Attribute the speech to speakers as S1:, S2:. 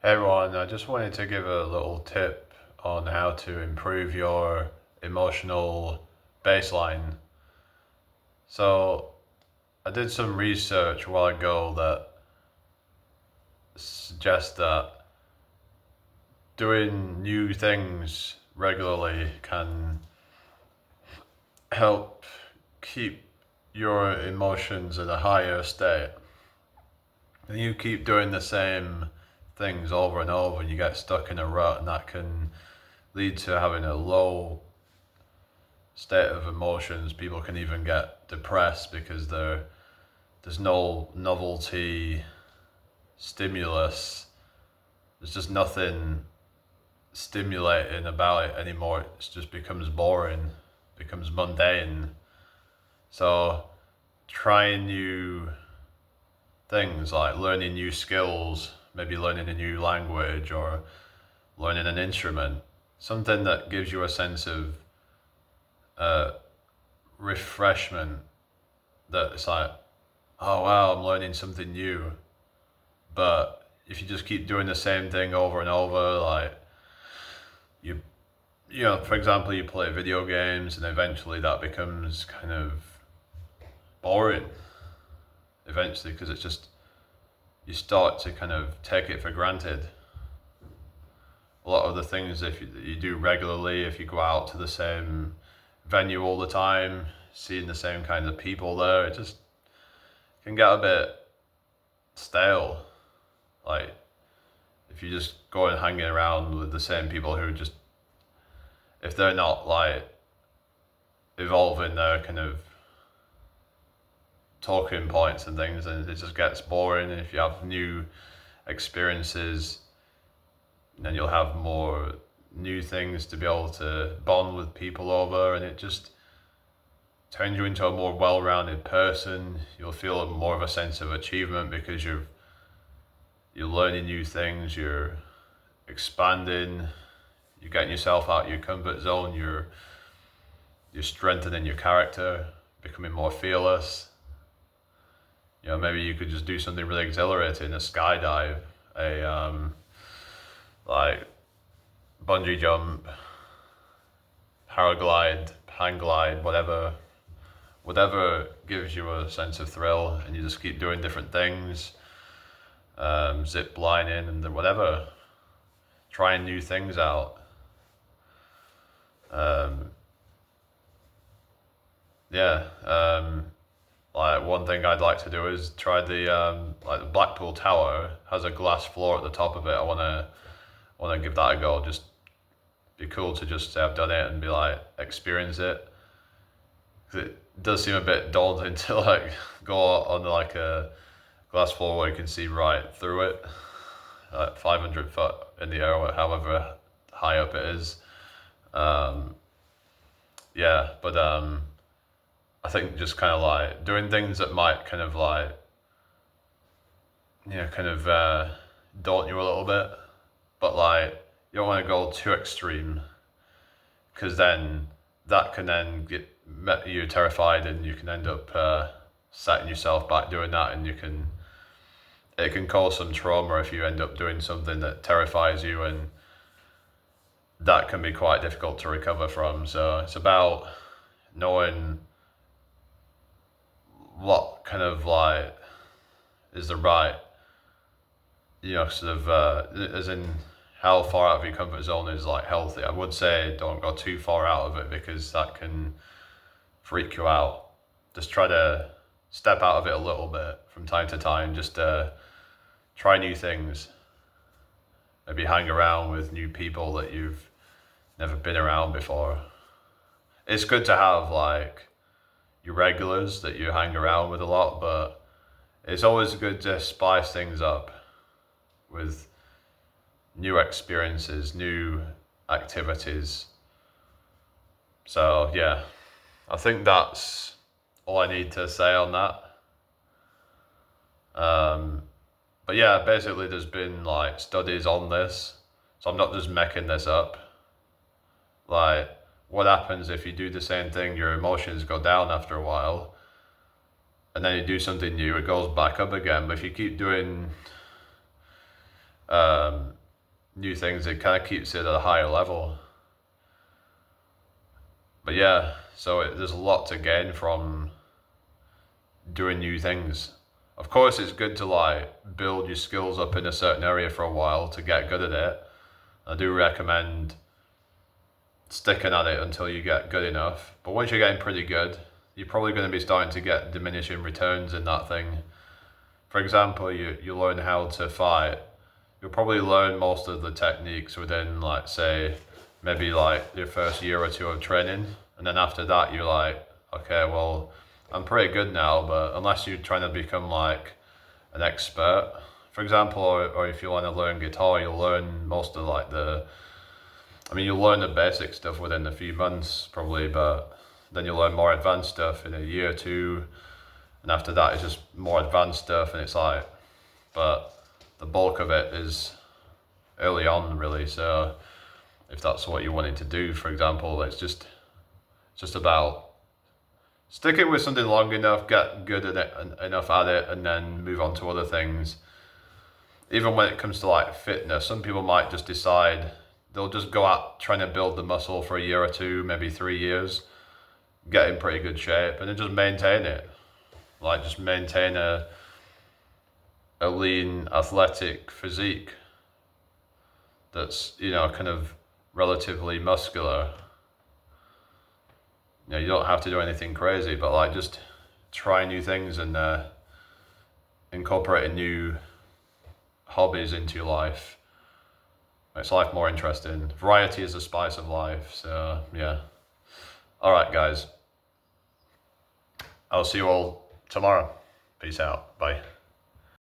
S1: Hey everyone, I just wanted to give a little tip on how to improve your emotional baseline. So, I did some research a while ago that suggests that doing new things regularly can help keep your emotions in a higher state. And you keep doing the same things over and over and you get stuck in a rut, and that can lead to having a low state of emotions. People can even get depressed because there's no novelty, stimulus. There's just nothing stimulating about it anymore. It just becomes boring, becomes mundane. So trying new things like learning new skills, maybe learning a new language or learning an instrument, something that gives you a sense of uh, refreshment, that it's like, oh wow, I'm learning something new. But if you just keep doing the same thing over and over, like you you know, for example, you play video games and eventually that becomes kind of boring eventually, because it's just, you start to kind of take it for granted. A lot of the things, if you do regularly, if you go out to the same venue all the time, seeing the same kinds of people there, it just can get a bit stale. Like if you just go and hanging around with the same people who just, if they're not like evolving their kind of talking points and things, and it just gets boring. And if you have new experiences, then you'll have more new things to be able to bond with people over, and it just turns you into a more well-rounded person. You'll feel more of a sense of achievement because you're learning new things, you're expanding, you're getting yourself out of your comfort zone, you're strengthening your character, becoming more fearless. You know, maybe you could just do something really exhilarating, a skydive, a like bungee jump, paraglide, hang glide, whatever gives you a sense of thrill, and you just keep doing different things, zip lining and whatever, trying new things out. Um, yeah, like one thing I'd like to do is try the like the Blackpool Tower has a glass floor at the top of it. I wanna give that a go. Just be cool to just say I've done it and be like experience it. 'Cause it does seem a bit daunting to like go on like a glass floor where you can see right through it, like 500 foot in the air, or however high up it is. Um, yeah, but I think just kind of like doing things that might kind of like, kind of daunt you a little bit, but like you don't want to go too extreme, because then that can then get you terrified, and you can end up setting yourself back doing that, and it can cause some trauma if you end up doing something that terrifies you, and that can be quite difficult to recover from. So it's about knowing what kind of like is the right, sort of, as in how far out of your comfort zone is like healthy. I would say don't go too far out of it because that can freak you out. Just try to step out of it a little bit from time to time. Just try new things. Maybe hang around with new people that you've never been around before. It's good to have like your regulars that you hang around with a lot, but it's always good to spice things up with new experiences, new activities. So yeah, I think that's all I need to say on that. Um, but yeah, basically there's been like studies on this, so I'm not just making this up. Like, what happens if you do the same thing? Your emotions go down after a while, and then you do something new, it goes back up again. But if you keep doing new things. It kind of keeps it at a higher level. But yeah, so there's a lot to gain from doing new things. Of course, it's good to like build your skills up in a certain area for a while to get good at it. I do recommend sticking at it until you get good enough. But once you're getting pretty good, you're probably going to be starting to get diminishing returns in that thing. For example, you learn how to fight. You'll probably learn most of the techniques within, like, say, maybe like your first year or two of training. And then after that, you're like, okay, well, I'm pretty good now, but unless you're trying to become like an expert, for example, or if you want to learn guitar, you'll learn most of like you'll learn the basic stuff within a few months probably, but then you'll learn more advanced stuff in a year or two. And after that, it's just more advanced stuff, and it's like, but the bulk of it is early on, really. So if that's what you're wanting to do, for example, it's just about sticking with something long enough, get good at it enough at it, and then move on to other things. Even when it comes to like fitness, some people might just decide they'll just go out trying to build the muscle for a year or two, maybe 3 years, get in pretty good shape, and then just maintain it. Like just maintain a lean, athletic physique that's, kind of relatively muscular. You don't have to do anything crazy, but like just try new things and incorporate new hobbies into your life. Makes life more interesting. Variety is the spice of life. So yeah. All right, guys. I'll see you all tomorrow. Peace out. Bye.